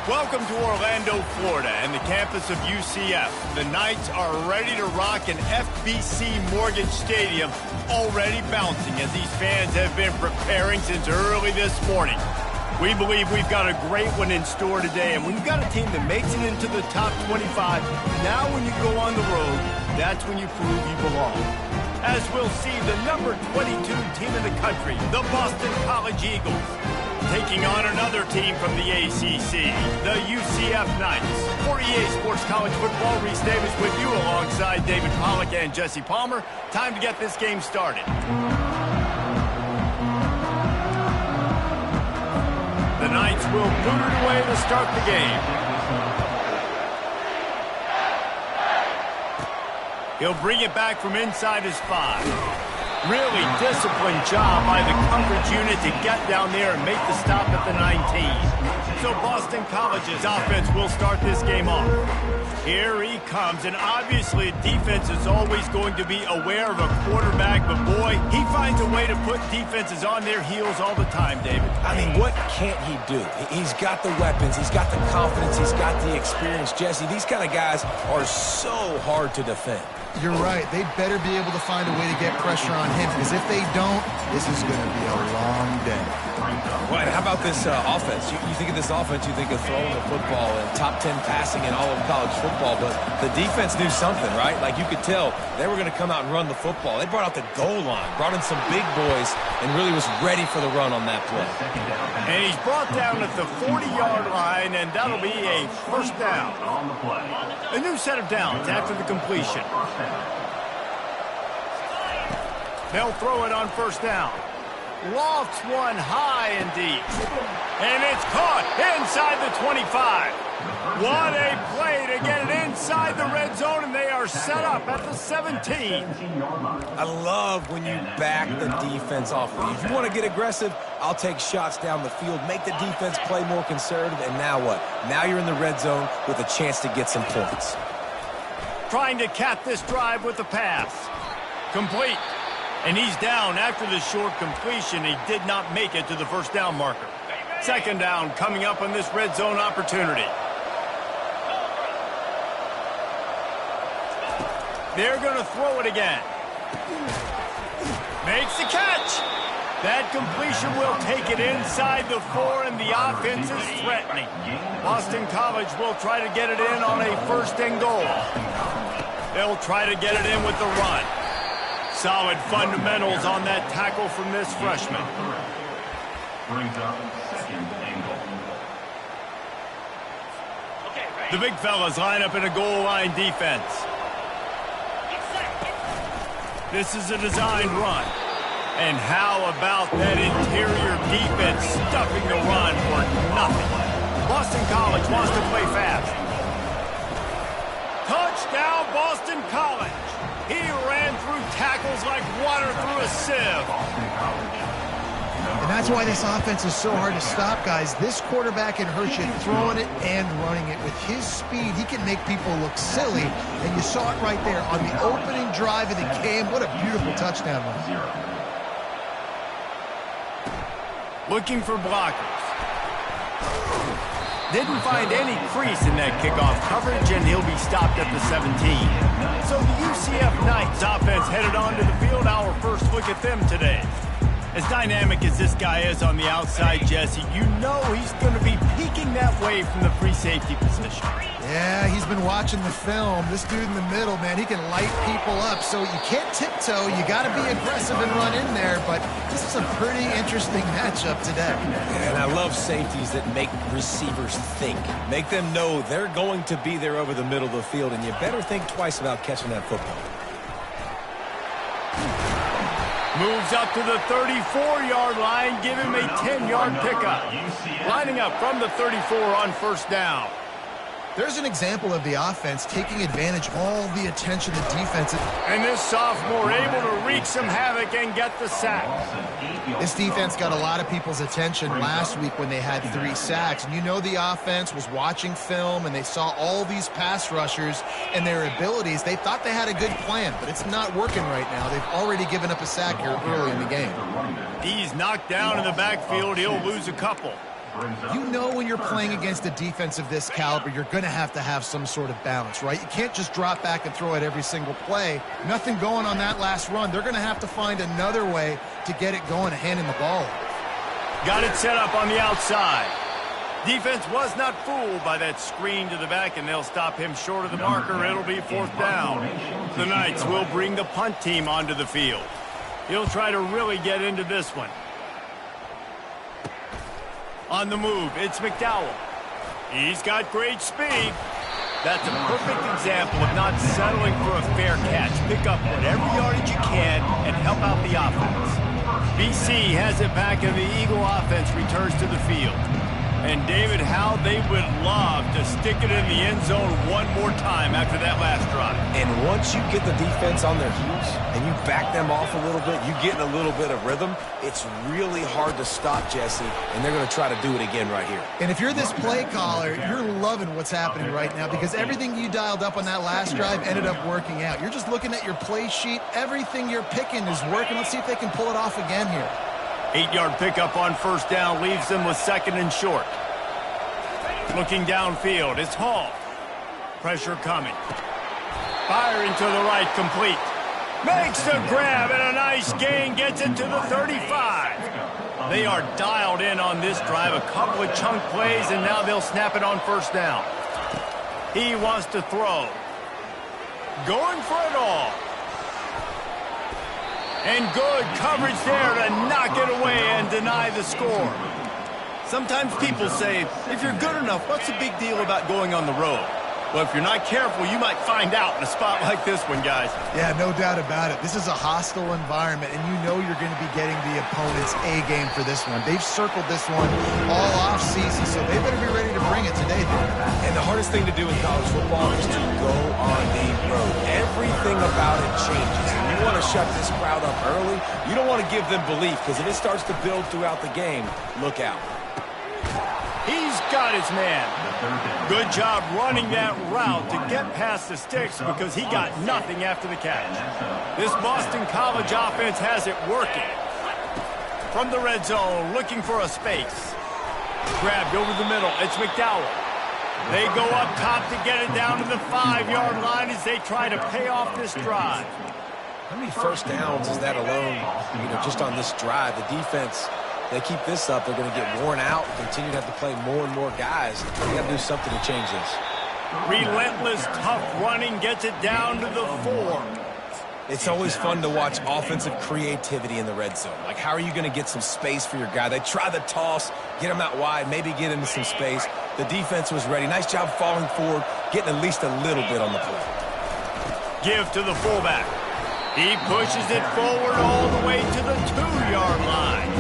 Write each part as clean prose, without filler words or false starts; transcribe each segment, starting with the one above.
Welcome to Orlando, Florida, and the campus of UCF. The Knights are ready to rock an FBC Mortgage Stadium, already bouncing as these fans have been preparing since early this morning. We believe we've got a great one in store today, and when you've got a team that makes it into the top 25, now when you go on the road, that's when you prove you belong. As we'll see, the number 22 team in the country, the Boston College Eagles, taking on another team from the ACC, the UCF Knights. For EA Sports College Football, Reese Davis with you alongside David Pollack and Jesse Palmer. Time to get this game started. The Knights will boot it away to start the game. He'll bring it back from inside his 5. Really disciplined job by the coverage unit to get down there and make the stop at the 19. So Boston College's offense will start this game off. Here he comes, and obviously defense is always going to be aware of a quarterback, but boy, he finds a way to put defenses on their heels all the time, David. I mean, what can't he do? He's got the weapons, he's got the confidence, he's got the experience. Jesse, these kind of guys are so hard to defend. You're right. They better be able to find a way to get pressure on him, because if they don't, this is going to be a long day. Right, how about this offense? You think of this offense, you think of throwing the football and top 10 passing in all of college football, but the defense knew something, right? Like you could tell they were going to come out and run the football. They brought out the goal line, brought in some big boys, and really was ready for the run on that play. And he's brought down at the 40-yard line, and that'll be a first down. A new set of downs after the completion. They'll throw it on first down. Lofts one high and deep. And it's caught inside the 25. What a play to get it inside the red zone, and they are set up at the 17. I love when you back the defense off. If you want to get aggressive, I'll take shots down the field, make the defense play more conservative, and now what? Now you're in the red zone with a chance to get some points. Trying to cap this drive with the pass. Complete. And he's down after the short completion. He did not make it to the first down marker. Second down coming up on this red zone opportunity. They're going to throw it again. Makes the catch. That completion will take it inside the 4, and the offense is threatening. Boston College will try to get it in on a first and goal. They'll try to get it in with the run. Solid fundamentals on that tackle from this freshman. The big fellas line up in a goal line defense. This is a designed run. And how about that interior defense stuffing the run for nothing? Boston College wants to play fast. Touchdown, Boston College. He ran through tackles like water through a sieve. And that's why this offense is so hard to stop, guys. This quarterback can hurt you throwing it and running it. With his speed, he can make people look silly. And you saw it right there on the opening drive of the game. What a beautiful touchdown run. Looking for blockers. Didn't find any crease in that kickoff coverage, and he'll be stopped at the 17. So the UCF Knights offense headed onto the field. Our first look at them today. As dynamic as this guy is on the outside, Jesse, you know he's going to be peeking that way from the free safety position. Yeah, he's been watching the film. This dude in the middle, man, he can light people up. So you can't tiptoe. You got to be aggressive and run in there. But this is a pretty interesting matchup today. And I love safeties that make receivers think. Make them know they're going to be there over the middle of the field, and you better think twice about catching that football. Moves up to the 34-yard line, give him a 10-yard pickup. Lining up from the 34 on first down. There's an example of the offense taking advantage of all the attention the defense. And this sophomore able to wreak some havoc and get the sack. This defense got a lot of people's attention last week when they had 3 sacks. And you know the offense was watching film and they saw all these pass rushers and their abilities. They thought they had a good plan, but it's not working right now. They've already given up a sack here early in the game. He's knocked down in the backfield. He'll lose a couple. You know when you're playing against a defense of this caliber, you're going to have some sort of balance, right? You can't just drop back and throw it every single play. Nothing going on that last run. They're going to have to find another way to get it going and handing the ball off. Got it set up on the outside. Defense was not fooled by that screen to the back, and they'll stop him short of the marker. It'll be 4th down. The Knights will bring the punt team onto the field. He'll try to really get into this one. On the move, it's McDowell. He's got great speed. That's a perfect example of not settling for a fair catch. Pick up whatever yardage you can and help out the offense. BC has it back, and the Eagle offense returns to the field. And, David, how they would love to stick it in the end zone one more time after that last drive. And once you get the defense on their heels and you back them off a little bit, you get in a little bit of rhythm, it's really hard to stop, Jesse, and they're going to try to do it again right here. And if you're this play caller, you're loving what's happening right now because everything you dialed up on that last drive ended up working out. You're just looking at your play sheet. Everything you're picking is working. Let's see if they can pull it off again here. 8-yard pickup on 1st down leaves them with 2nd and short. Looking downfield, it's Hall. Pressure coming. Firing to the right, complete. Makes the grab, and a nice gain gets it to the 35. They are dialed in on this drive. A couple of chunk plays, and now they'll snap it on 1st down. He wants to throw. Going for it all. And good coverage there to knock it away and deny the score. Sometimes people say, if you're good enough, what's the big deal about going on the road? Well, if you're not careful, you might find out in a spot like this one, guys. Yeah, no doubt about it. This is a hostile environment, and you know you're going to be getting the opponent's A-game for this one. They've circled this one all off-season, so they better be ready to bring it today. And the hardest thing to do in college football is to go on the road. Everything about it changes. And you want to shut this crowd up early. You don't want to give them belief, because if it starts to build throughout the game, look out. He's got his man. Good job running that route to get past the sticks because he got nothing after the catch. This Boston College offense has it working. From the red zone, looking for a space. Grabbed over the middle. It's McDowell. They go up top to get it down to the 5-yard line as they try to pay off this drive. How many 1st downs is that alone, just on this drive? The defense, they keep this up, they're going to get worn out, continue to have to play more and more guys. They got to do something to change this. Relentless, tough running gets it down to the 4. It's always fun to watch offensive creativity in the red zone. Like, how are you going to get some space for your guy? They try the toss, get him out wide, maybe get into some space. The defense was ready. Nice job falling forward, getting at least a little bit on the play. Give to the fullback. He pushes it forward all the way to the 2-yard line.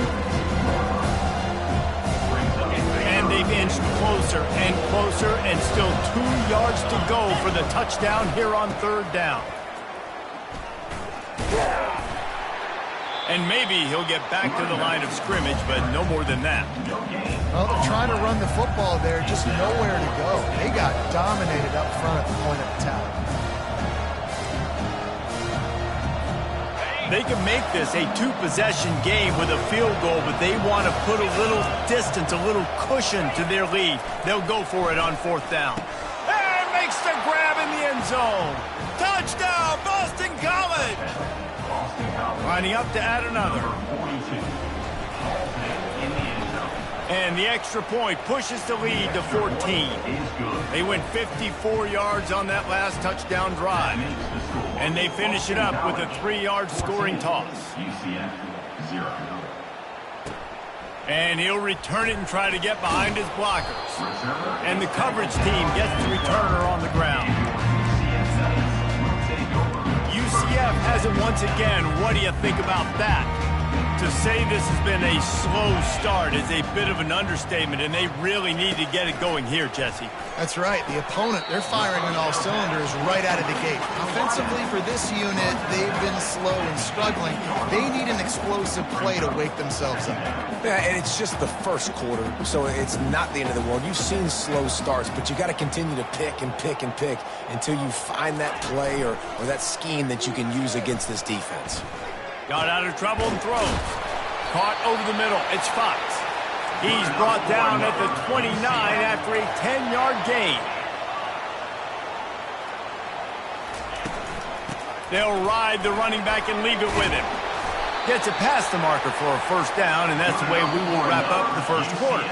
And they've inched closer and closer, and still 2 yards to go for the touchdown here on 3rd down. And maybe he'll get back to the line of scrimmage, but no more than that. Well, they're trying to run the football there, just nowhere to go. They got dominated up front at the point of attack. They can make this a 2-possession game with a field goal, but they want to put a little distance, a little cushion to their lead. They'll go for it on 4th down. And makes the grab in the end zone. Touchdown, Boston College! Lining up to add another. And the extra point pushes the lead to 14. They went 54 yards on that last touchdown drive. And they finish it up with a 3-yard scoring toss. And he'll return it and try to get behind his blockers. And the coverage team gets the returner on the ground. UCF has it once again. What do you think about that? To say this has been a slow start is a bit of an understatement, and they really need to get it going here, Jesse. That's right. The opponent, they're firing on all cylinders right out of the gate. Offensively for this unit, they've been slow and struggling. They need an explosive play to wake themselves up. Yeah, and it's just the first quarter, so it's not the end of the world. You've seen slow starts, but you got to continue to pick and pick and pick until you find that play or that scheme that you can use against this defense. Got out of trouble and throws. Caught over the middle. It's Fox. He's brought down at the 29 after a 10-yard gain. They'll ride the running back and leave it with him. Gets it past the marker for a first down, and that's the way we will wrap up the first quarter.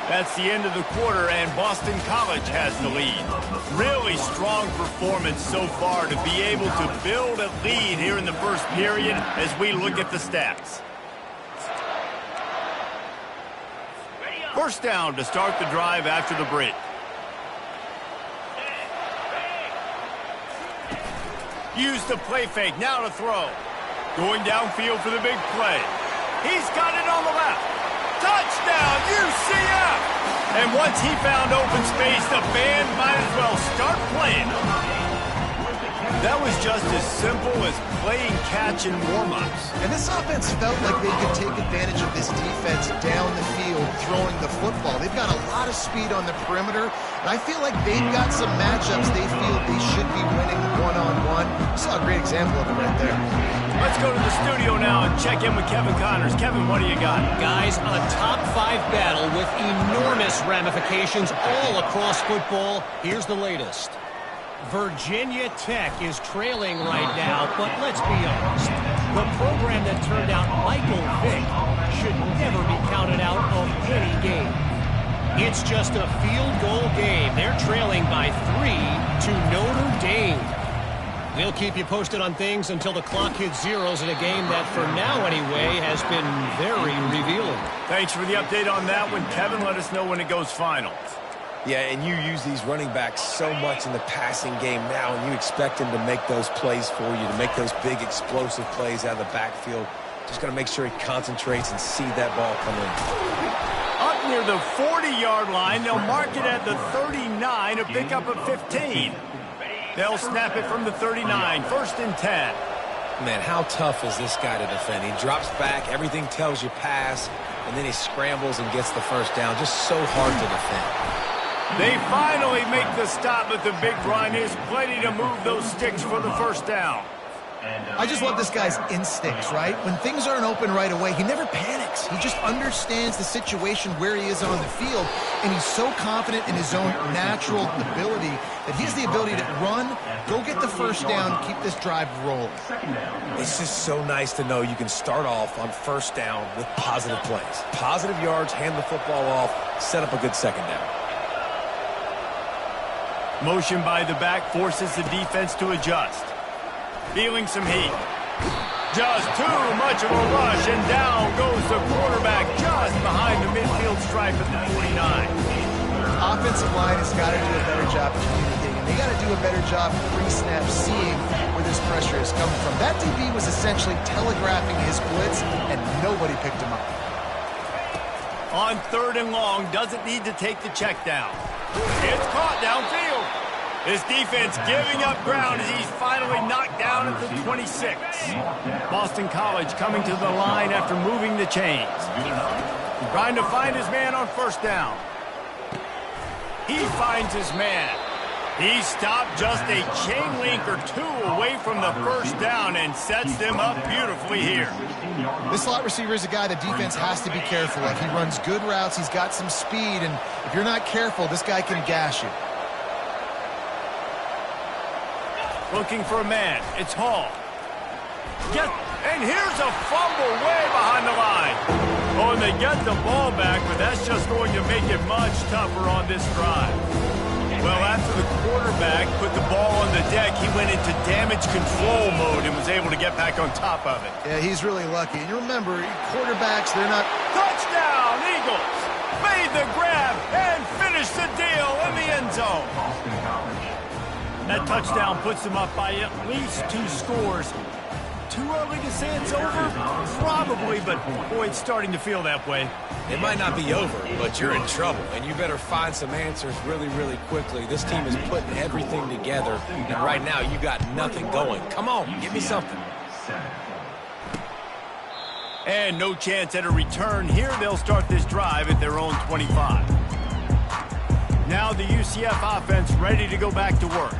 That's the end of the quarter, and Boston College has the lead. Really strong performance so far to be able to build a lead here in the first period as we look at the stats. First down to start the drive after the break. Use the play fake, now to throw. Going downfield for the big play. He's got it on the left. Touchdown, UCF! And once he found open space, the band might as well start playing. That was just as simple as playing catch in warm-ups. And this offense felt like they could take advantage of this defense down the field, throwing the football. They've got a lot of speed on the perimeter, and I feel like they've got some matchups they feel they should be winning one-on-one. Saw a great example of it right there. Let's go to the studio now and check in with Kevin Connors. Kevin, what do you got? Guys, a top-5 battle with enormous ramifications all across football. Here's the latest. Virginia Tech is trailing right now, but let's be honest. The program that turned out Michael Vick should never be counted out of any game. It's just a field goal game. They're trailing by 3 to Notre Dame. We'll keep you posted on things until the clock hits zeros in a game that, for now anyway, has been very revealing. Thanks for the update on that one, Kevin. Let us know when it goes final. Yeah, and you use these running backs so much in the passing game now, and you expect them to make those plays for you, to make those big explosive plays out of the backfield. Just got to make sure he concentrates and see that ball come in. Up near the 40-yard line, they'll mark it at the 39 to pick up a 15. They'll snap it from the 39, 1st and 10. Man, how tough is this guy to defend? He drops back, everything tells you pass, and then he scrambles and gets the first down. Just so hard to defend. They finally make the stop, but the big run is plenty to move those sticks for the first down. I just love this guy's instincts, right? When things aren't open right away, he never panics. He just understands the situation where he is on the field, and he's so confident in his own natural ability that he has the ability to run, go get the first down, keep this drive rolling. It's just so nice to know you can start off on first down with positive plays. Positive yards, hand the football off, set up a good second down. Motion by the back forces the defense to adjust. Feeling some heat. Just too much of a rush, and down goes the quarterback just behind the midfield stripe at the 49. Offensive line has got to do a better job of communicating. They got to do a better job pre-snap seeing where this pressure is coming from. That DB was essentially telegraphing his blitz, and nobody picked him up. On 3rd and long, doesn't need to take the check down. It's caught downfield. His defense giving up ground as he's finally knocked down at the 26. Boston College coming to the line after moving the chains. Trying to find his man on first down. He finds his man. He stopped just a chain link or two away from the first down and sets them up beautifully here. This slot receiver is a guy the defense has to be careful of. He runs good routes. He's got some speed, and if you're not careful, this guy can gash you. Looking for a man. It's Hall. And here's a fumble way behind the line. Oh, and they get the ball back, but that's just going to make it much tougher on this drive. Well, after the quarterback put the ball on the deck, he went into damage control mode and was able to get back on top of it. Yeah, he's really lucky. And you remember, quarterbacks, they're not... Touchdown, Eagles! Made the grab and finished the deal in the end zone. That touchdown puts them up by at least 2 scores. Too early to say it's over? Probably, but boy, it's starting to feel that way. It might not be over, but you're in trouble, and you better find some answers really, really quickly. This team is putting everything together, and right now you got nothing going. Come on, give me something. And no chance at a return here. They'll start this drive at their own 25. Now the UCF offense ready to go back to work.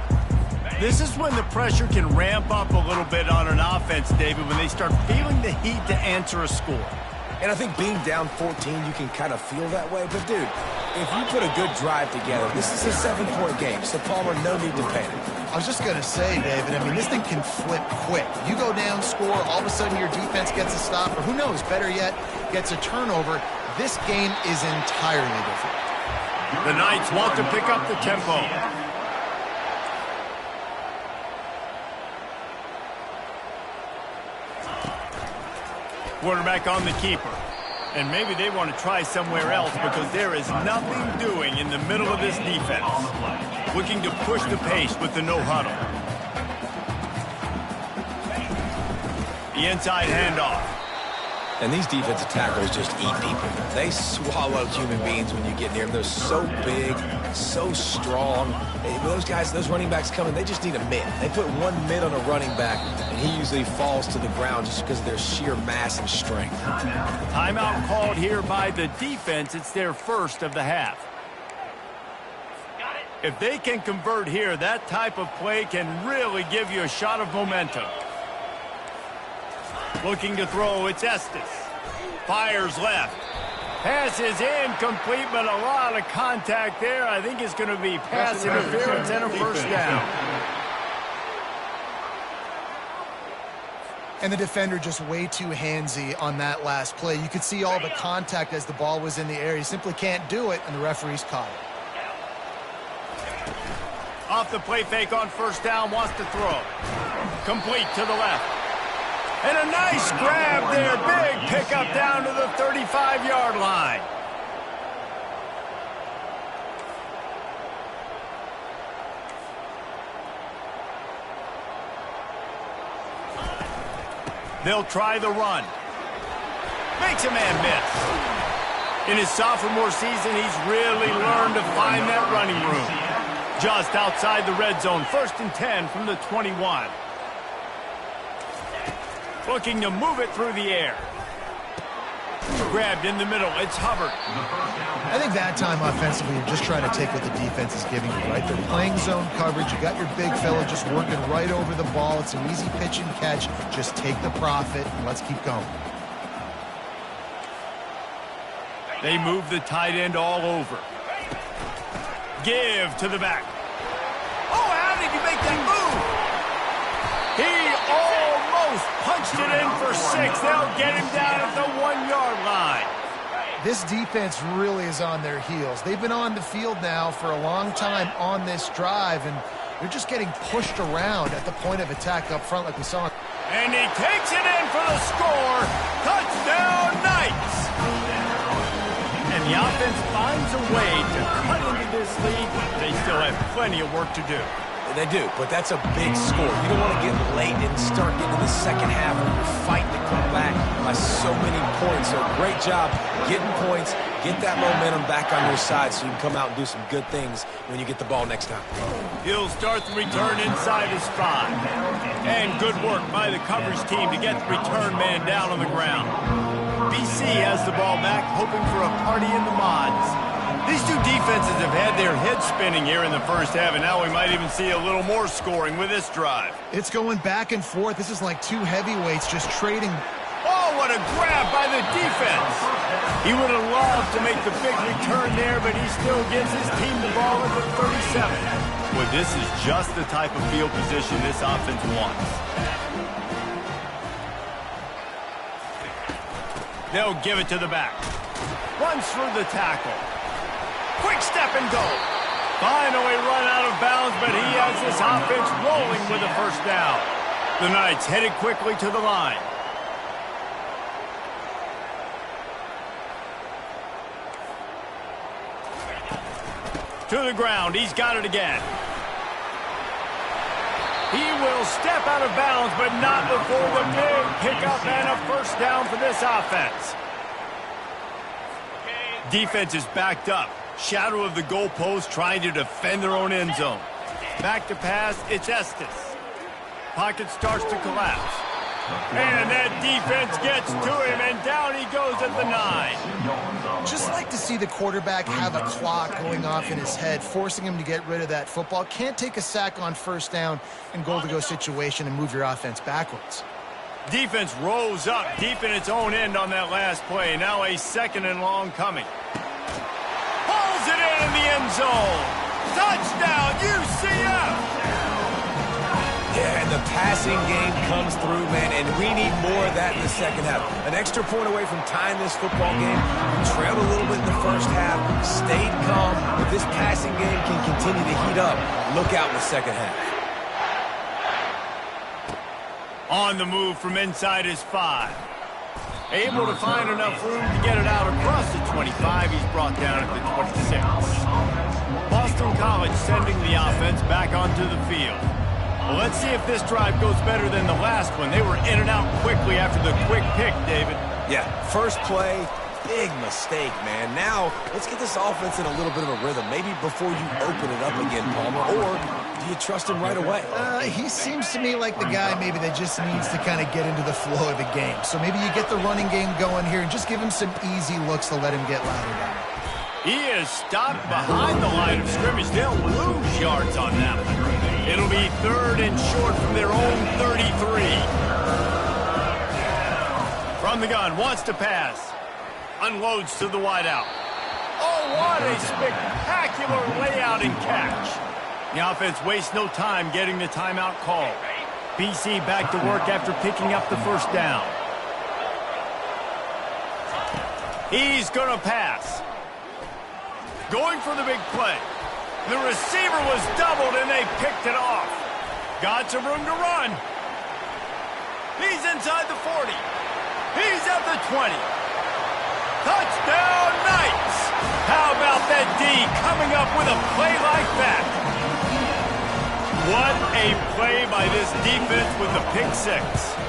This is when the pressure can ramp up a little bit on an offense, David, when they start feeling the heat to answer a score. And I think being down 14, you can kind of feel that way. But, dude, if you put a good drive together, this is a 7-point game. So, Palmer, no need to panic. I was just going to say, David, I mean, this thing can flip quick. You go down, score, all of a sudden your defense gets a stop, or who knows, better yet, gets a turnover. This game is entirely different. The Knights want to pick up the tempo. Quarterback on the keeper. And maybe they want to try somewhere else because there is nothing doing in the middle of this defense. Looking to push the pace with the no huddle. The inside handoff. And these defensive tackles just eat people. They swallow human beings when you get near them. They're so big, so strong. When those guys, those running backs come in, they just need a mid. They put one mid on a running back, and he usually falls to the ground just because of their sheer mass and strength. Timeout called here by the defense. It's their first of the half. If they can convert here, that type of play can really give you a shot of momentum. Looking to throw, it's Estes. Fires left. Pass is incomplete, but a lot of contact there. I think it's going to be pass interference and a first down. And the defender just way too handsy on that last play. You could see all the contact as the ball was in the air. He simply can't do it, and the referee's caught it. Off the play fake on first down, wants to throw. Complete to the left. And a nice grab there. Big pickup down to the 35-yard line. They'll try the run. Makes a man miss. In his sophomore season, he's really learned to find that running room. Just outside the red zone, 1st and 10 from the 21. Looking to move it through the air. Grabbed in the middle. It's Hubbard. I think that time offensively, you're just trying to take what the defense is giving you, right? They're playing zone coverage. You got your big fella just working right over the ball. It's an easy pitch and catch. Just take the profit and let's keep going. They move the tight end all over. Give to the back. Oh, how did he make that move? He almost punched it in for 6. They'll get him down at the 1-yard line. This defense really is on their heels. They've been on the field now for a long time on this drive, and they're just getting pushed around at the point of attack up front like we saw. And he takes it in for the score. Touchdown, Knights! And the offense finds a way to cut into this lead. They still have plenty of work to do. They do, but that's a big score. You don't want to get late and start getting to the second half when you're fighting to come back by so many points. So great job getting points, get that momentum back on your side so you can come out and do some good things when you get the ball next time. He'll start the return inside his 5. And good work by the coverage team to get the return man down on the ground. BC has the ball back, hoping for a party in the mods. These two defenses have had their heads spinning here in the first half, and now we might even see a little more scoring with this drive. It's going back and forth. This is like two heavyweights just trading. Oh, what a grab by the defense. He would have loved to make the big return there, but he still gives his team the ball at the 37. Well, this is just the type of field position this offense wants. They'll give it to the back. Runs through the tackle. Quick step and go. Finally run out of bounds, but he has this offense rolling with a first down. The Knights headed quickly to the line. To the ground. He's got it again. He will step out of bounds, but not before the big pickup and a first down for this offense. Defense is backed up. Shadow of the goalpost trying to defend their own end zone. Back to pass, it's Estes. Pocket starts to collapse. And that defense gets to him, and down he goes at the 9. Just like to see the quarterback have a clock going off in his head, forcing him to get rid of that football. Can't take a sack on first down and goal-to-go situation and move your offense backwards. Defense rose up deep in its own end on that last play. Now a 2nd and long coming. Pulls it in the end zone. Touchdown, UCF! Yeah, and the passing game comes through, man, and we need more of that in the second half. An extra point away from tying this football game. We trailed a little bit in the first half, stayed calm, but this passing game can continue to heat up. Look out in the second half. On the move from inside his 5. Able to find enough room to get it out across the 25. He's brought down at the 26. Boston College sending the offense back onto the field. Well, let's see if this drive goes better than the last one. They were in and out quickly after the quick pick, David. Yeah, first play, big mistake, man. Now, let's get this offense in a little bit of a rhythm. Maybe before you open it up again, Palmer, or do you trust him right away? He seems to me like the guy maybe that just needs to kind of get into the flow of the game. So maybe you get the running game going here and just give him some easy looks to let him get louder down. He is stopped behind the line of scrimmage. They'll lose yards on that one. It'll be 3rd and short from their own 33. From the gun, wants to pass. Unloads to the wideout. Oh, what a spectacular layout and catch. The offense wastes no time getting the timeout call. BC back to work after picking up the first down. He's going to pass. Going for the big play. The receiver was doubled, and they picked it off. Got some room to run. He's inside the 40. He's at the 20. Touchdown, Knights! How about that D coming up with a play like that? What a play by this defense with the pick 6.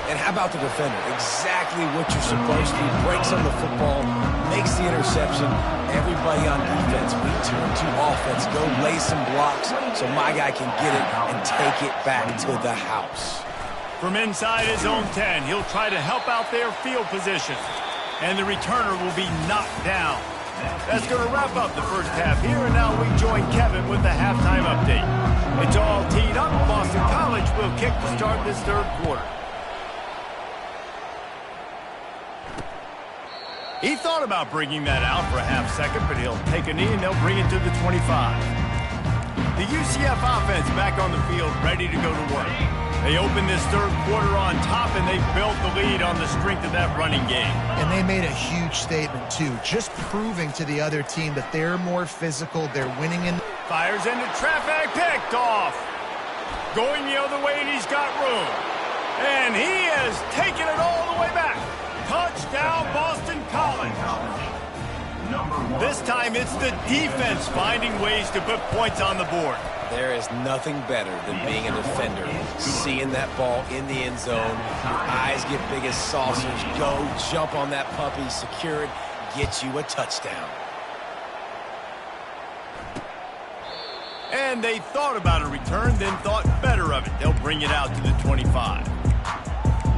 And how about the defender? Exactly what you're supposed to. Breaks on the football, makes the interception. Everybody on defense, we turn to offense. Go lay some blocks so my guy can get it and take it back to the house. From inside his own 10, he'll try to help out their field position. And the returner will be knocked down. That's going to wrap up the first half here, and now we join Kevin with the halftime update. It's all teed up. Boston College will kick to start this 3rd quarter. He thought about bringing that out for a half second, but he'll take a knee and they'll bring it to the 25. The UCF offense back on the field, ready to go to work. They opened this 3rd quarter on top, and they built the lead on the strength of that running game. And they made a huge statement, too, just proving to the other team that they're more physical, they're winning in. Fires into traffic, picked off. Going the other way, and he's got room. And he is taking it all the way back. Touchdown, Boston College. This time it's the defense finding ways to put points on the board. There is nothing better than being a defender. Seeing that ball in the end zone, your eyes get big as saucers. Go, jump on that puppy, secure it, get you a touchdown. And they thought about a return, then thought better of it. They'll bring it out to the 25.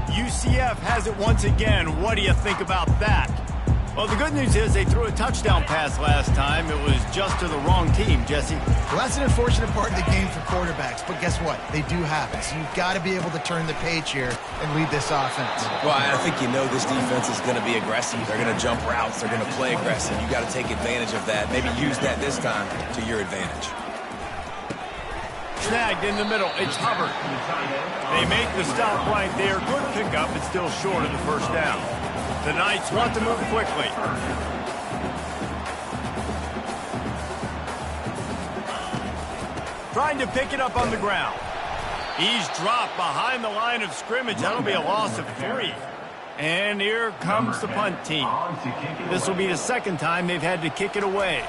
UCF has it once again. What do you think about that? Well, the good news is they threw a touchdown pass last time. It was just to the wrong team, Jesse. Well, that's an unfortunate part of the game for quarterbacks, but guess what? They do happen. So you've got to be able to turn the page here and lead this offense. Well, I think you know this defense is going to be aggressive. They're going to jump routes. They're going to play aggressive. You got to take advantage of that. Maybe use that this time to your advantage. Snagged in the middle. It's Hubbard. They make the stop right there. Good pickup. It's still short of the first down. The Knights want to move quickly. Trying to pick it up on the ground. He's dropped behind the line of scrimmage. That'll be a loss of 3. And here comes the punt team. This will be the 2nd time they've had to kick it away.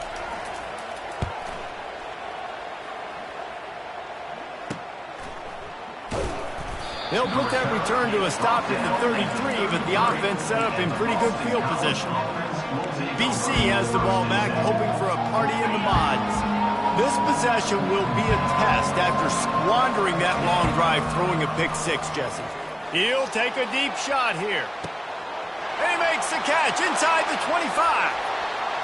They'll put that return to a stop at the 33, but the offense set up in pretty good field position. BC has the ball back, hoping for a party in the mods. This possession will be a test after squandering that long drive, throwing a pick 6, Jesse. He'll take a deep shot here. And he makes the catch inside the 25.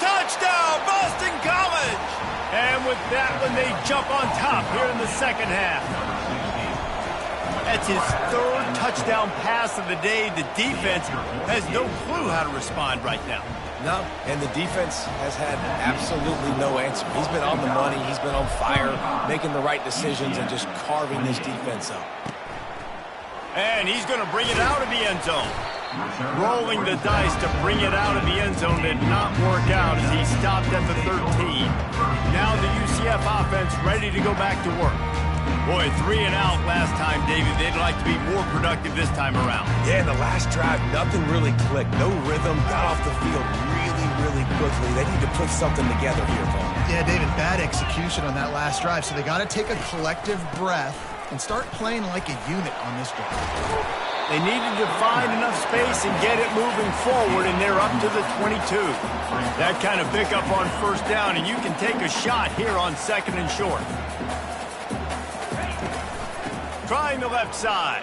Touchdown, Boston College! And with that one, they jump on top here in the 2nd half. That's his third touchdown pass of the day. The defense has no clue how to respond right now. No, and the defense has had absolutely no answer. He's been on the money. He's been on fire, making the right decisions and just carving this defense up. And he's going to bring it out of the end zone. Rolling the dice to bring it out of the end zone did not work out as he stopped at the 13. Now the UCF offense ready to go back to work. Boy, 3 and out last time, David. They'd like to be more productive this time around. Yeah, in the last drive, nothing really clicked. No rhythm, got off the field really quickly. They need to put something together here, Paul. Yeah, David, bad execution on that last drive, so they got to take a collective breath and start playing like a unit on this drive. They needed to find enough space and get it moving forward, and they're up to the 22. That kind of pickup on first down, and you can take a shot here on 2nd and short. Trying the left side.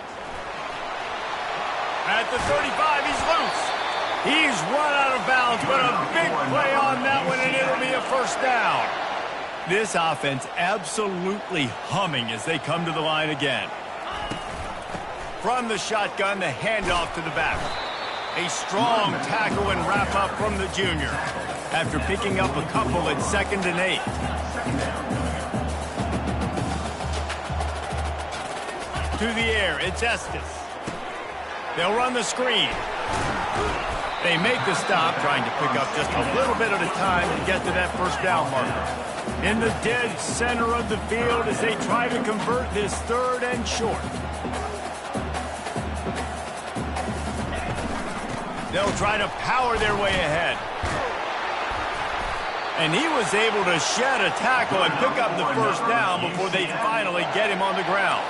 At the 35, he's loose. He's run out of bounds, but a big play on that one, and it'll be a first down. This offense absolutely humming as they come to the line again. From the shotgun, the handoff to the back. A strong tackle and wrap up from the junior after picking up a couple at 2nd and 8. To the air, it's Estes. They'll run the screen. They make the stop, trying to pick up just a little bit at a time to get to that first down marker. In the dead center of the field as they try to convert this 3rd and short. They'll try to power their way ahead. And he was able to shed a tackle and pick up the first down before they finally get him on the ground.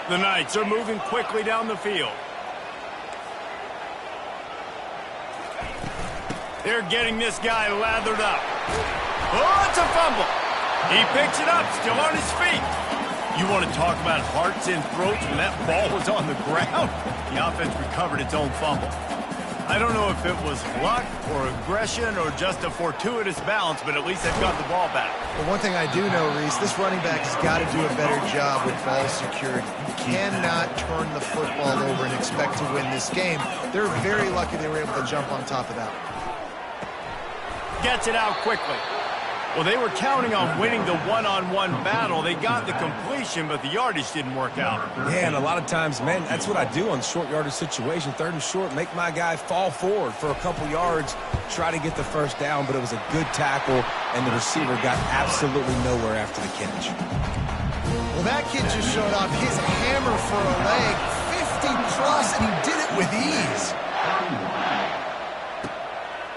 The Knights are moving quickly down the field. They're getting this guy lathered up. Oh, it's a fumble. He picks it up, still on his feet. You want to talk about hearts and throats when that ball was on the ground? The offense recovered its own fumble. I don't know if it was luck or aggression or just a fortuitous bounce, but at least they've got the ball back. But one thing I do know, Reese, this running back has got to do a better job with ball security. You cannot turn the football over and expect to win this game. They're very lucky they were able to jump on top of that. Gets it out quickly. Well, they were counting on winning the one-on-one battle. They got the completion, but the yardage didn't work out. Yeah, and a lot of times, man, that's what I do on short yardage situation. 3rd and short, make my guy fall forward for a couple yards, try to get the first down, but it was a good tackle, and the receiver got absolutely nowhere after the catch. Well, that kid just showed off his hammer for a leg, 50-plus, and he did it with ease.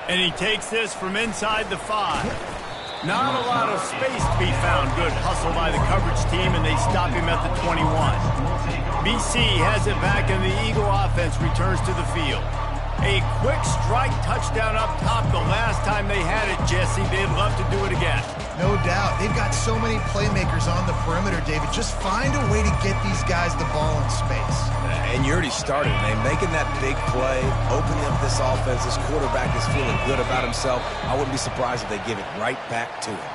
And he takes this from inside the 5. Not a lot of space to be found. Good hustle by the coverage team, and they stop him at the 21. BC has it back, and the Eagle offense returns to the field. A quick strike touchdown up top the last time they had it, Jesse. They'd love to do it again. No doubt. They've got so many playmakers on the perimeter, David. Just find a way to get these guys the ball in space. And you already started, man. Making that big play, opening up this offense. This quarterback is feeling good about himself. I wouldn't be surprised if they give it right back to him.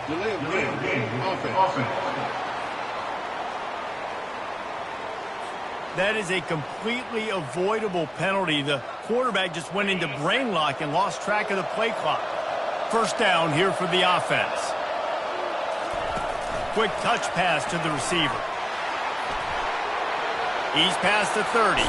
Delay of game. Offense. That is a completely avoidable penalty. The quarterback just went into brain lock and lost track of the play clock. First down here for the offense. Quick touch pass to the receiver. He's past the 30.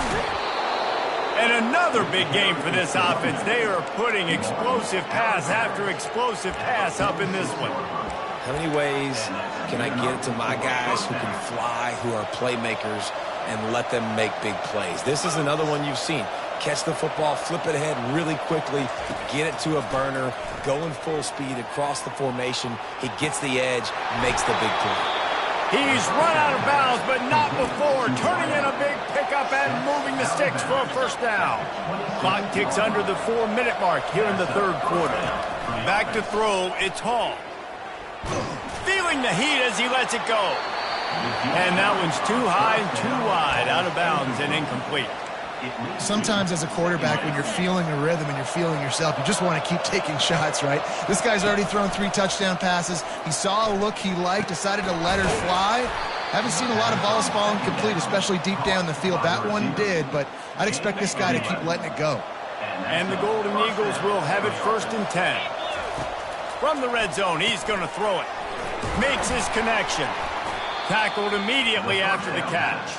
And another big game for this offense. They are putting explosive pass after explosive pass up in this one. How many ways can I get it to my guys who can fly, who are playmakers, and let them make big plays? This is another one you've seen. Catch the football, flip it ahead really quickly, get it to a burner, going full speed across the formation. He gets the edge, makes the big play. He's run out of bounds, but not before. Turning in a big pickup and moving the sticks for a first down. Clock ticks under the 4-minute mark here in the 3rd quarter. Back to throw, it's Hall. Feeling the heat as he lets it go. And that one's too high and too wide, out of bounds and incomplete. Sometimes as a quarterback, when you're feeling a rhythm and you're feeling yourself, you just want to keep taking shots, right? This guy's already thrown 3 touchdown passes. He saw a look he liked, decided to let her fly, Haven't seen a lot of balls falling complete, especially deep down the field. That one did, but I'd expect this guy to keep letting it go. And the Golden Eagles will have it 1st and 10. From the red zone, he's going to throw it. Makes his connection. Tackled immediately after the catch.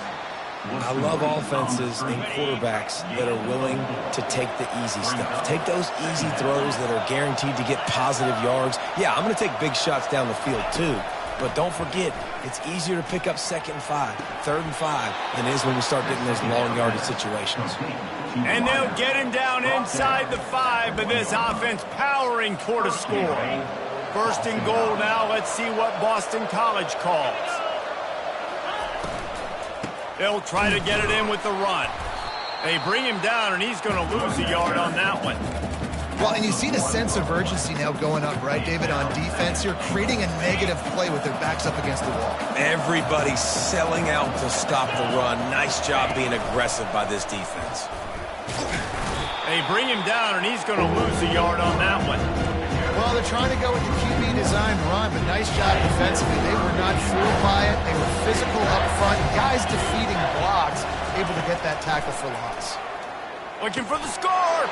I love offenses and quarterbacks that are willing to take the easy stuff. Take those easy throws that are guaranteed to get positive yards. Yeah, I'm going to take big shots down the field too. But don't forget, it's easier to pick up 2nd and 5, 3rd and 5 than it is when we start getting those long yardage situations. And they'll get him down inside the 5, but this offense powering toward a score. 1st and goal now. Let's see what Boston College calls. They'll try to get it in with the run. They bring him down, and he's going to lose a yard on that one. Well, and you see the sense of urgency now going up, right, David, on defense here, creating a negative play with their backs up against the wall. Everybody's selling out to stop the run. Nice job being aggressive by this defense. They bring him down, and he's going to lose a yard on that one. Well, they're trying to go with the QB design run, but nice job defensively. They were not fooled by it. They were physical up front. Guys defeating blocks, able to get that tackle for loss. Looking for the score.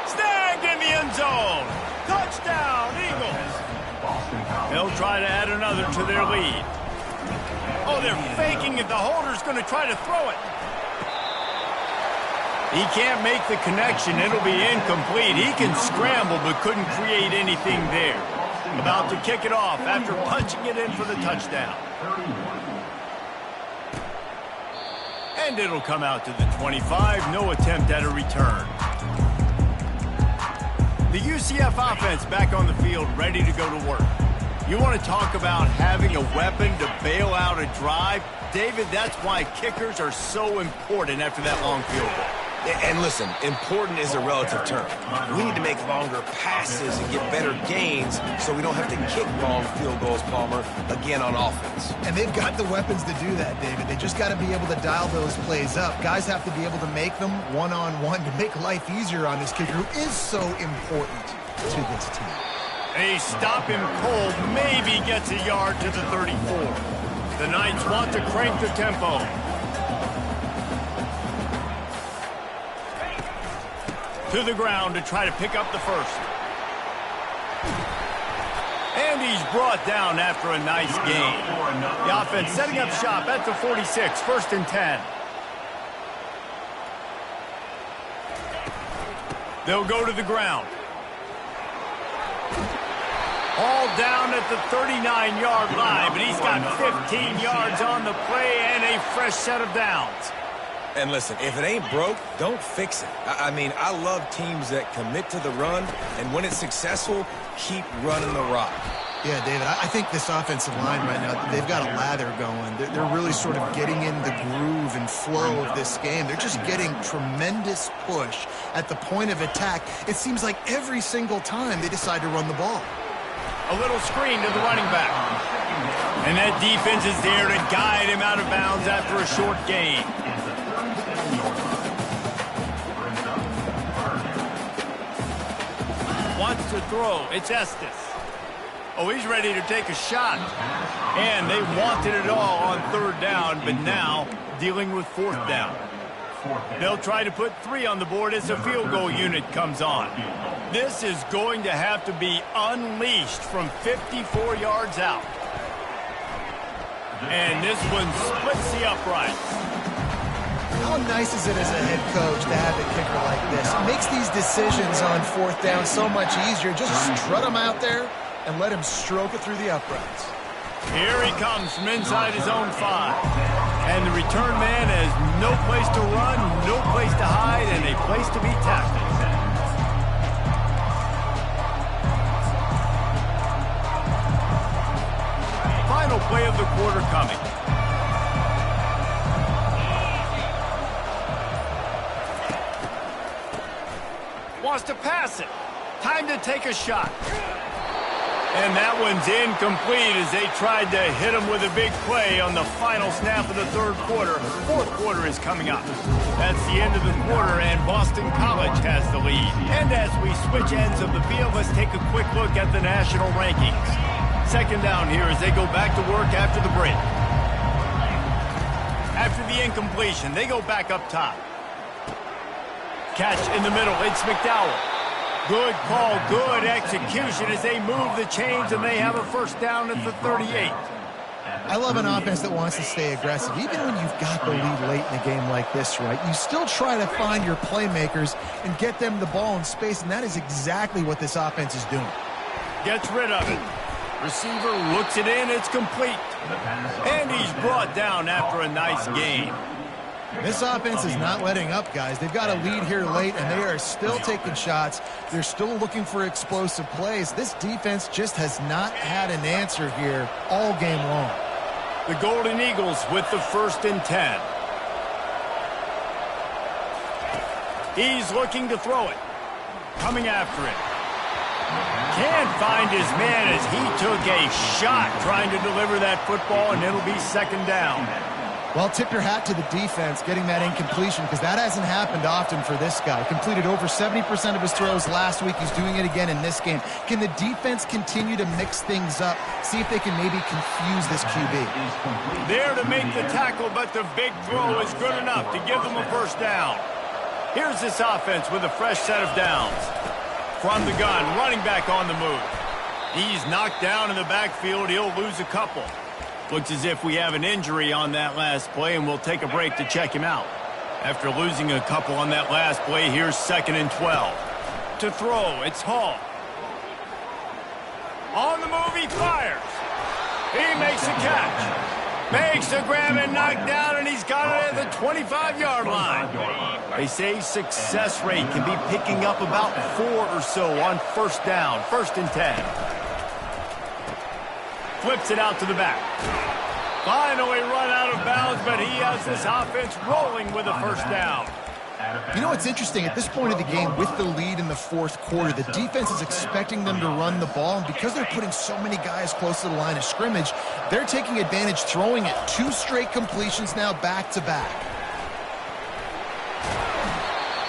Snagged in the end zone. Touchdown, Eagles. They'll try to add another to their lead. Oh, they're faking it. The holder's going to try to throw it. He can't make the connection. It'll be incomplete. He can scramble but couldn't create anything there. About to kick it off after punching it in for the touchdown. And it'll come out to the 25. No attempt at a return. The UCF offense back on the field, ready to go to work. You want to talk about having a weapon to bail out a drive? David, that's why kickers are so important after that long field goal. And listen, important is a relative term. We need to make longer passes and get better gains so we don't have to kick long field goals, Palmer, again on offense. And they've got the weapons to do that, David. They just got to be able to dial those plays up. Guys have to be able to make them one-on-one to make life easier on this kicker who is so important to this team. They stop him cold, maybe gets a yard to the 34. The Knights want to crank the tempo. To the ground to try to pick up the first. And he's brought down after a nice gain. The offense setting up shop at the 46, 1st and 10. They'll go to the ground. All down at the 39-yard line, but he's got 15 yards on the play and a fresh set of downs. And listen, if it ain't broke, don't fix it. I mean, I love teams that commit to the run, and when it's successful, keep running the rock. Yeah, David, I think this offensive line right now, they've got a lather going. They're really sort of getting in the groove and flow of this game. They're just getting tremendous push at the point of attack. It seems like every single time they decide to run the ball. A little screen to the running back. And that defense is there to guide him out of bounds after a short gain. Wants to throw. It's Estes. Oh, he's ready to take a shot. And they wanted it all on 3rd down, but now dealing with 4th down. They'll try to put 3 on the board as the field goal unit comes on. This is going to have to be unleashed from 54 yards out. And this one splits the uprights. How nice is it as a head coach to have a kicker like this? It makes these decisions on 4th down so much easier. Just strut him out there and let him stroke it through the uprights. Here he comes from inside his own 5. And the return man has no place to run, no place to hide, and a place to be tackled. Final play of the quarter coming. Wants to pass it. Time to take a shot. And that one's incomplete as they tried to hit him with a big play on the final snap of the 3rd quarter. 4th quarter is coming up. That's the end of the quarter, and Boston College has the lead. And as we switch ends of the field, let's take a quick look at the national rankings. 2nd down here as they go back to work after the break. After the incompletion, they go back up top. Catch in the middle. It's McDowell. Good call, good execution as they move the chains, and they have a first down at the 38. I love an offense that wants to stay aggressive. Even when you've got the lead late in a game like this, right, you still try to find your playmakers and get them the ball in space, and that is exactly what this offense is doing. Gets rid of it. Receiver looks it in. It's complete. And he's brought down after a nice game. This offense is not letting up, guys. They've got a lead here late, and they are still taking shots. They're still looking for explosive plays. This defense just has not had an answer here all game long. The Golden Eagles with the 1st and 10. He's looking to throw it. Coming after it. Can't find his man as he took a shot trying to deliver that football, and it'll be 2nd down. Well, tip your hat to the defense getting that incompletion, because that hasn't happened often for this guy. Completed over 70% of his throws last week. He's doing it again in this game. Can the defense continue to mix things up? See if they can maybe confuse this QB. There to make the tackle, but the big throw is good enough to give them a first down. Here's this offense with a fresh set of downs. From the gun, running back on the move. He's knocked down in the backfield. He'll lose a couple. Looks as if we have an injury on that last play, and we'll take a break to check him out. After losing a couple on that last play, here's 2nd and 12. To throw, it's Hall. On the move, he fires. He makes a catch. Makes the grab and knock down, and he's got it at the 25-yard line. They say success rate can be picking up about 4 or so on first down, 1st and 10. Flips it out to the back. Finally run out of bounds, but he has this offense rolling with a first down. You know what's interesting? At this point of the game, with the lead in the 4th quarter, the defense is expecting them to run the ball, and because they're putting so many guys close to the line of scrimmage, they're taking advantage, throwing it. 2 straight completions now back-to-back.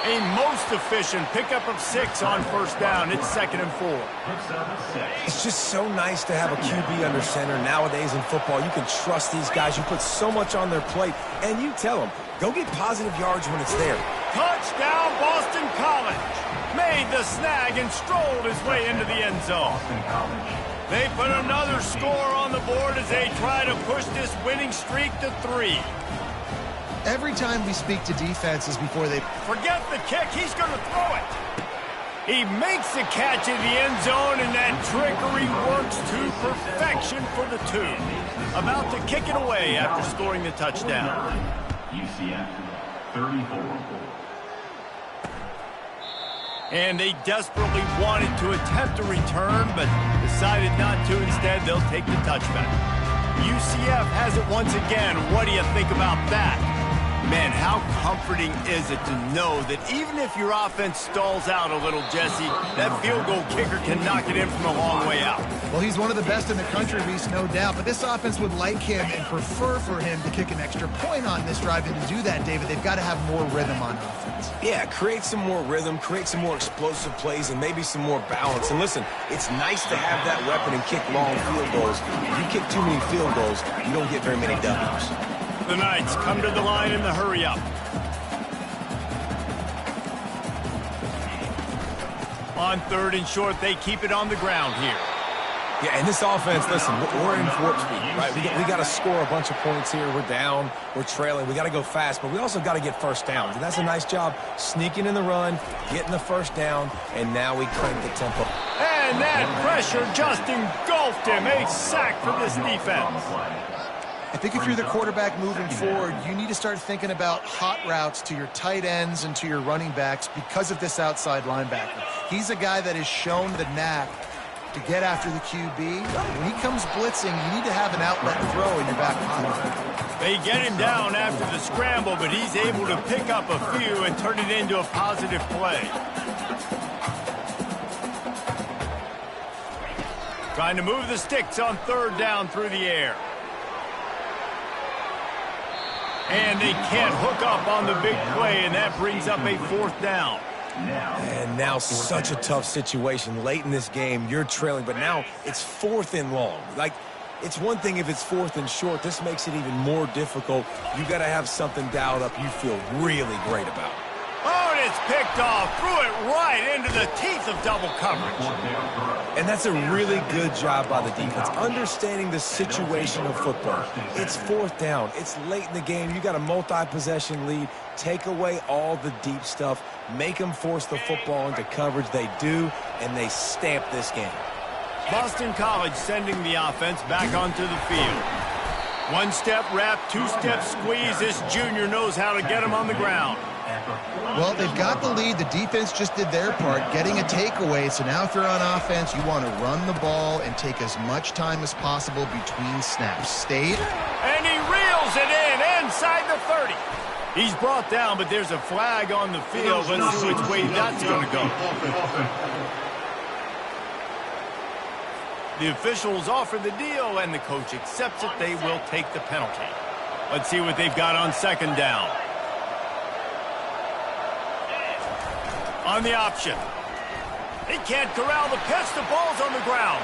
A most efficient pickup of 6 on first down. It's 2nd and 4. It's just so nice to have a QB under center nowadays in football. You can trust these guys. You put so much on their plate, and you tell them, go get positive yards when it's there. Touchdown, Boston College. Made the snag and strolled his way into the end zone. They put another score on the board as they try to push this winning streak to 3. Every time we speak to defenses before they... Forget the kick, he's going to throw it. He makes the catch in the end zone, and that trickery works to perfection for the 2. About to kick it away after scoring the touchdown. UCF, 34. And they desperately wanted to attempt a return, but decided not to. Instead, they'll take the touchback. UCF has it once again. What do you think about that? Man, how comforting is it to know that even if your offense stalls out a little, Jesse, that field goal kicker can knock it in from a long way out. Well, he's one of the best in the country, Reese, no doubt. But this offense would like him and prefer for him to kick an extra point on this drive. And to do that, David, they've got to have more rhythm on offense. Yeah, create some more rhythm, create some more explosive plays, and maybe some more balance. And listen, it's nice to have that weapon and kick long field goals. If you kick too many field goals, you don't get very many W's. The Knights come to the line in the hurry-up. On 3rd and short, they keep it on the ground here. Yeah, and this offense, listen, we're in warp speed, right? We got to score a bunch of points here. We're down, we're trailing. We got to go fast, but we also got to get first downs. And that's a nice job sneaking in the run, getting the first down, and now we crank the tempo. And that pressure just engulfed him. A sack for this defense. I think if you're the quarterback moving forward, you need to start thinking about hot routes to your tight ends and to your running backs because of this outside linebacker. He's a guy that has shown the knack to get after the QB. When he comes blitzing, you need to have an outlet throw in your back pocket. They get him down after the scramble, but he's able to pick up a few and turn it into a positive play. Trying to move the sticks on 3rd down through the air. And they can't hook up on the big play, and that brings up a 4th down. And now such a tough situation. Late in this game, you're trailing, but now it's 4th and long. Like, It's one thing if it's 4th and short. This makes it even more difficult. You got to have something dialed up you feel really great about. Oh, and it's picked off. Threw it right into the teeth of double coverage. And that's a really good job by the defense, understanding the situation of football. It's 4th down. It's late in the game. You got a multi-possession lead. Take away all the deep stuff. Make them force the football into coverage. They do, and they stamp this game. Boston College sending the offense back onto the field. One-step wrap, two-step squeeze. This junior knows how to get him on the ground. Well, they've got the lead. The defense just did their part, getting a takeaway. So now if you're on offense, you want to run the ball and take as much time as possible between snaps. Stay. And he reels it in inside the 30. He's brought down, but there's a flag on the field. Let's see which way that's going to go. The officials offer the deal, and the coach accepts it. They will take the penalty. Let's see what they've got on 2nd down. On the option. He can't corral the pitch. The ball's on the ground.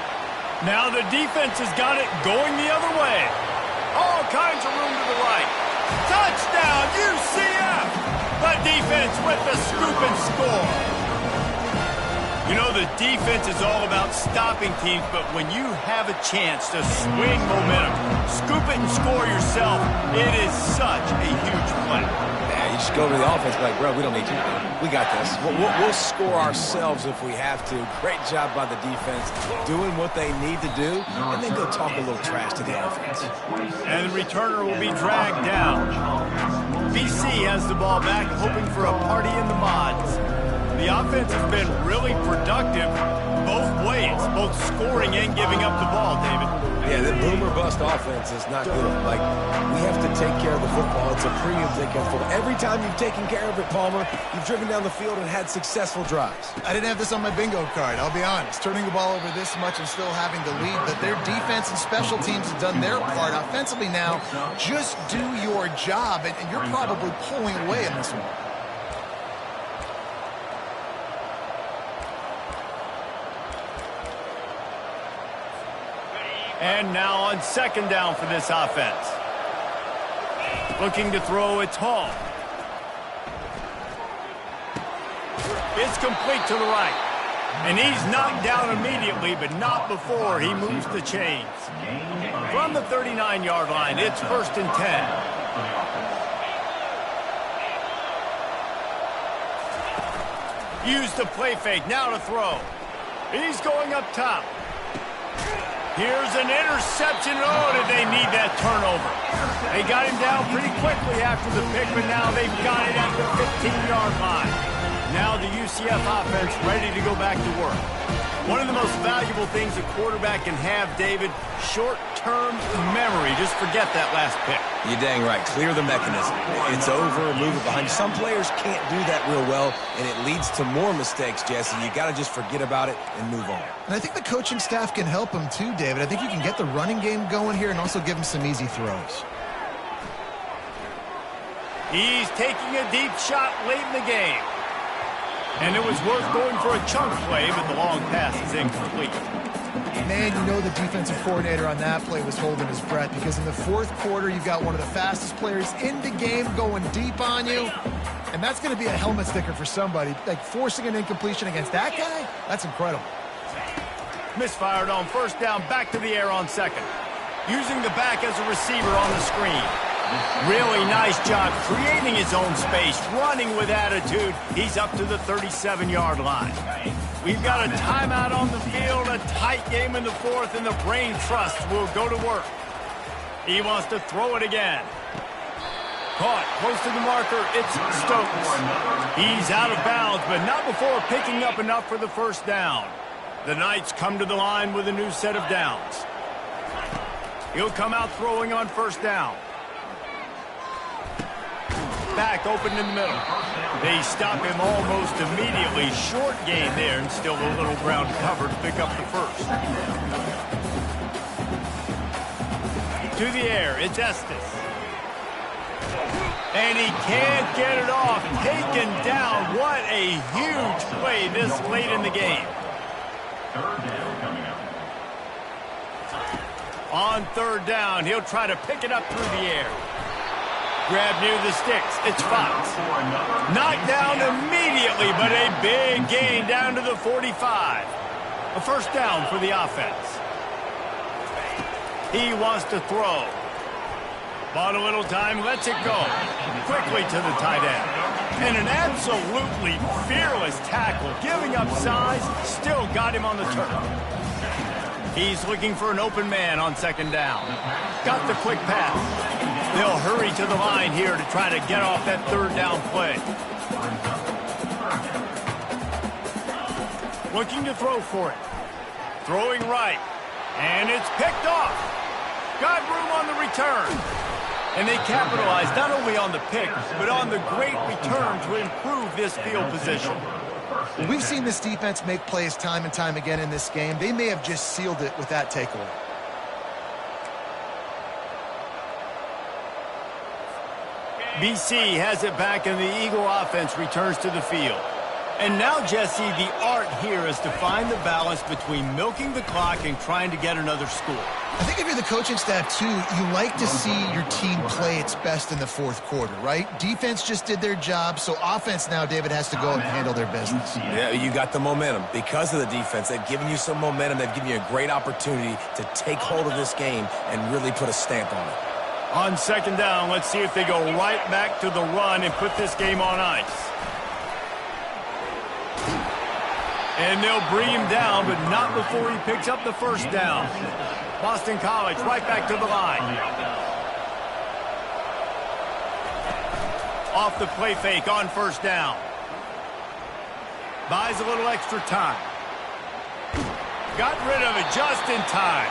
Now the defense has got it going the other way. All kinds of room to the right. Touchdown, UCF! The defense with the scoop and score. You know, the defense is all about stopping teams, but when you have a chance to swing momentum, scoop it and score yourself, it is such a huge play. Yeah, you just go to the offense like, bro, we don't need you. We got this. We'll score ourselves if we have to. Great job by the defense, doing what they need to do, and then go talk a little trash to the offense. And the returner will be dragged down. BC has the ball back, hoping for a party in the mods. The offense has been really productive both ways, both scoring and giving up the ball, David. Yeah, the boom or bust offense is not good. Like, we have to take care of the football. It's a premium take care of football. Every time you've taken care of it, Palmer, you've driven down the field and had successful drives. I didn't have this on my bingo card, I'll be honest. Turning the ball over this much and still having the lead, but their defense and special teams have done their part. Offensively now, just do your job, and you're probably pulling away in this one. And now on 2nd down for this offense. Looking to throw, it's Hall. It's complete to the right. And he's knocked down immediately, but not before he moves the chains. From the 39-yard line, it's 1st and 10. Use the play fake, now to throw. He's going up top. Here's an interception. Oh, did they need that turnover? They got him down pretty quickly after the pick, but now they've got it at the 15-yard line. Now the UCF offense ready to go back to work. One of the most valuable things a quarterback can have, David, short-term memory. Just forget that last pick. You're dang right. Clear the mechanism. It's over, move it behind you. Some players can't do that real well, and it leads to more mistakes, Jesse. You got to just forget about it and move on. And I think the coaching staff can help him too, David. I think you can get the running game going here and also give him some easy throws. He's taking a deep shot late in the game. And it was worth going for a chunk play, but the long pass is incomplete. Man, you know the defensive coordinator on that play was holding his breath, because in the 4th quarter, you've got one of the fastest players in the game going deep on you. And that's going to be a helmet sticker for somebody. Like, forcing an incompletion against that guy, that's incredible. Misfired on 1st down, back to the air on 2nd. Using the back as a receiver on the screen. Really nice job creating his own space, running with attitude. He's up to the 37-yard line. We've got a timeout on the field, a tight game in the 4th, and the brain trust will go to work. He wants to throw it again. Caught close to the marker, it's Stokes. He's out of bounds, but not before picking up enough for the 1st down. The Knights come to the line with a new set of downs. He'll come out throwing on 1st down. Back open in the middle. They stop him almost immediately. Short gain there, and still a little ground covered to pick up the 1st. To the air, it's Estes. And he can't get it off. Taken down. What a huge play this late in the game. 3rd down coming up. On third down, he'll try to pick it up through the air. Grab near the sticks. It's Fox. Knocked down immediately, but a big gain down to the 45. A first down for the offense. He wants to throw. Bought a little time, lets it go. Quickly to the tight end. And an absolutely fearless tackle. Giving up size, still got him on the turf. He's looking for an open man on second down. Got the quick pass. They'll hurry to the line here to try to get off that third down play. Looking to throw for it. Throwing right. And it's picked off. Got room on the return. And they capitalized not only on the pick, but on the great return to improve this field position. We've seen this defense make plays time and time again in this game. They may have just sealed it with that takeaway. BC has it back, and the Eagle offense returns to the field. And now, Jesse, the art here is to find the balance between milking the clock and trying to get another score. I think if you're the coaching staff, too, you like to see your team play its best in the fourth quarter, right? Defense just did their job, so offense now, David, has to go and handle their business. Yeah, you got the momentum. Because of the defense, they've given you some momentum. They've given you a great opportunity to take hold of this game and really put a stamp on it. On second down, let's see if they go right back to the run and put this game on ice. And they'll bring him down, but not before he picks up the first down. Boston College right back to the line. Off the play fake on first down. Buys a little extra time. Got rid of it just in time.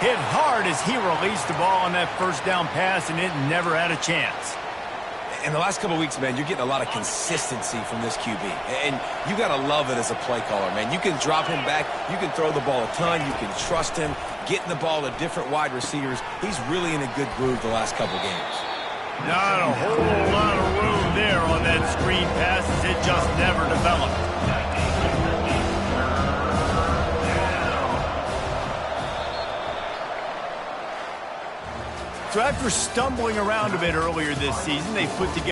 Hit hard as he released the ball on that first down pass, and it never had a chance. In the last couple of weeks, man, you're getting a lot of consistency from this QB. And you got to love it as a play caller, man. You can drop him back. You can throw the ball a ton. You can trust him, getting the ball to different wide receivers. He's really in a good groove the last couple of games. Not a whole lot of room there on that screen pass, as it just never developed. So after stumbling around a bit earlier this season, they put together